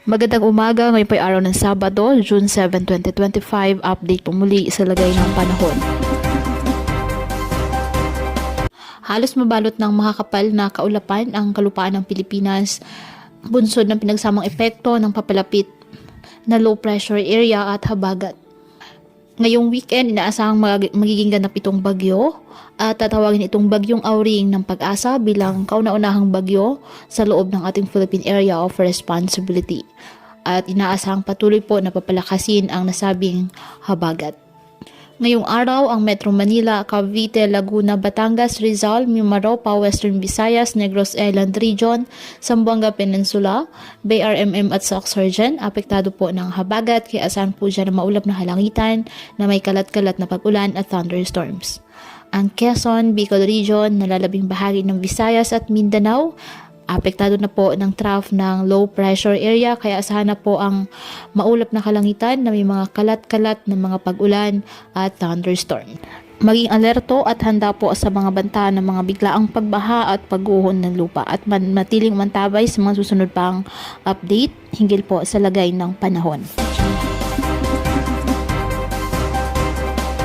Magandang umaga, ngayon po ay araw ng Sabado, June 7, 2025. Update po muli sa lagay ng panahon. Halos mabalot ng makakapal na kaulapan ang kalupaan ng Pilipinas, bunsod ng pinagsamang epekto ng papalapit na low pressure area at habagat. Ngayong weekend, inaasahang magiging ganap itong bagyo at tatawagin itong bagyong Auring ng Pag-asa bilang kauna-unahang bagyo sa loob ng ating Philippine Area of Responsibility. At inaasahang patuloy po na papalakasin ang nasabing habagat. Ngayong araw, ang Metro Manila, Cavite, Laguna, Batangas, Rizal, Mimaropa, Western Visayas, Negros Island Region, Zamboanga Peninsula, BRMM at Sorsogon, apektado po ng habagat kaya asahan po dyan na maulap na halangitan na may kalat-kalat na pag-ulan at thunderstorms. Ang Quezon, Bicol Region, nalalabing bahagi ng Visayas at Mindanao, apektado na po ng trough ng low pressure area kaya asahan na po ang maulap na kalangitan na may mga kalat-kalat na mga pag-ulan at thunderstorm. Maging alerto at handa po sa mga banta ng mga biglaang pagbaha at pagguhon ng lupa at matiling mantabay sa mga susunod pang update hinggil po sa lagay ng panahon.